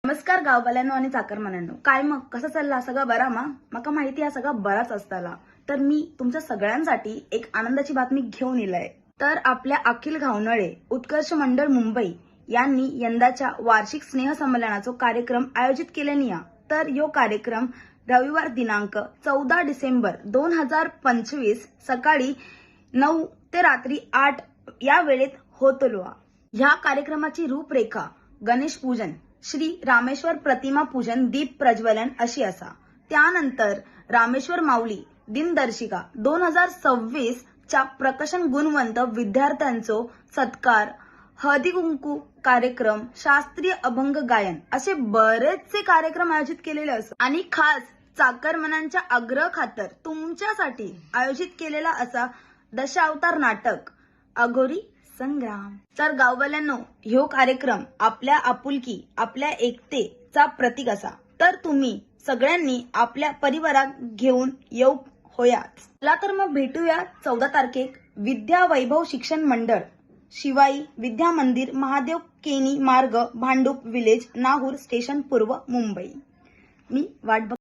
नमस्कार गाववाल्यांनो आणि चाकरमान्यांनो, काय मग कसं चालला? सगळं बरा? माका माहिती आहे सगळं बराच असताला. तर मी तुमच्या सगळ्यांसाठी एक आनंदाची बातमी घेऊन इलाय. तर आपल्या अखिल घावनळे उत्कर्ष मंडळ मुंबई यांनी यंदाच्या वार्षिक स्नेहसंमेलनाचा कार्यक्रम आयोजित केल्यानी तर यो कार्यक्रम रविवार दिनांक 14 डिसेंबर 2025 सकाळी 9 ते रात्री 8 या वेळेत होतलो. ह्या कार्यक्रमाची रूपरेखा गणेश पूजन, श्री रामेश्वर प्रतिमा पूजन, दीप प्रज्वलन अशी असा. त्यानंतर रामेश्वर माऊली दिनदर्शिका 2026 च्या प्रकाशन गुणवंत विद्यार्थ्यांचो सत्कार, हळदी कुंकू कार्यक्रम, शास्त्रीय अभंग गायन असे बरेचसे कार्यक्रम आयोजित केलेले असतात. आणि खास चाकरमान्यांच्या आग्रह खातर तुमच्यासाठी आयोजित केलेला असा दशावतार नाटक अघोरी संग्राम. तर गाववाल्यांनो, ह्यो कार्यक्रम आपल्या आपुलकी, आपल्या एकतेचा प्रतीक असा. तर तुम्ही सगळ्यांनी आपल्या परिवारात घेऊन येऊ होयाच. चला तर मग भेटूया 14 तारखेक विद्या वैभव शिक्षण मंडळ, शिवाई विद्या मंदिर, महादेव केनी मार्ग, भांडूप विलेज, नाहूर स्टेशन पूर्व, मुंबई. मी वाट